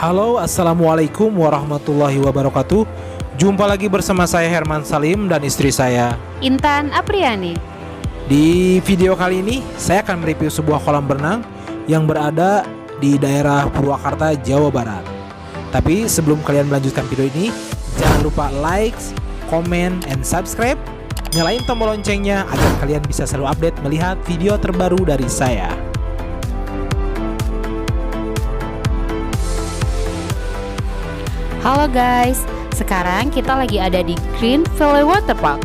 Halo, assalamualaikum warahmatullahi wabarakatuh. Jumpa lagi bersama saya Herman Salim dan istri saya Intan Apriani. Di video kali ini saya akan mereview sebuah kolam renang yang berada di daerah Purwakarta, Jawa Barat. Tapi sebelum kalian melanjutkan video ini, jangan lupa like, comment, and subscribe. Nyalain tombol loncengnya agar kalian bisa selalu update melihat video terbaru dari saya. Halo guys, sekarang kita lagi ada di Green Valley Water Park.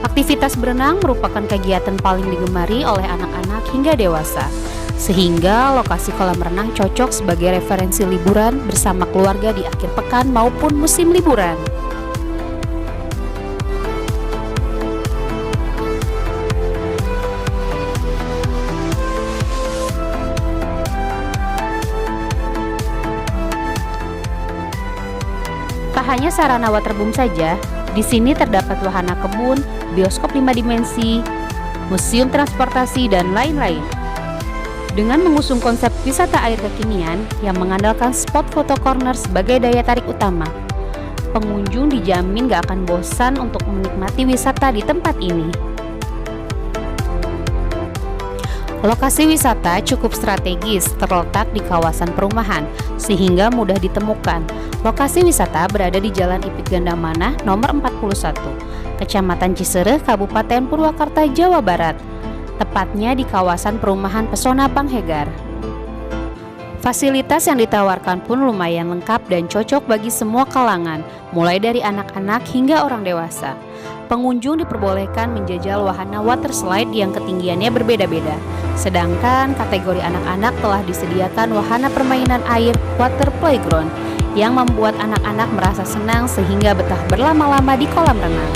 Aktivitas berenang merupakan kegiatan paling digemari oleh anak-anak hingga dewasa, sehingga lokasi kolam renang cocok sebagai referensi liburan bersama keluarga di akhir pekan maupun musim liburan. Tak hanya sarana waterboom saja, di sini terdapat wahana kebun, bioskop 5 dimensi, museum transportasi, dan lain-lain. Dengan mengusung konsep wisata air kekinian yang mengandalkan spot foto corner sebagai daya tarik utama, pengunjung dijamin gak akan bosan untuk menikmati wisata di tempat ini. Lokasi wisata cukup strategis, terletak di kawasan perumahan, sehingga mudah ditemukan. Lokasi wisata berada di Jalan Ipit Gandamana nomor 41, Kecamatan Cisereh, Kabupaten Purwakarta, Jawa Barat. Tepatnya di kawasan perumahan Pesona Panghegar. Fasilitas yang ditawarkan pun lumayan lengkap dan cocok bagi semua kalangan, mulai dari anak-anak hingga orang dewasa. Pengunjung diperbolehkan menjajal wahana water slide yang ketinggiannya berbeda-beda. Sedangkan kategori anak-anak telah disediakan wahana permainan air water playground yang membuat anak-anak merasa senang sehingga betah berlama-lama di kolam renang.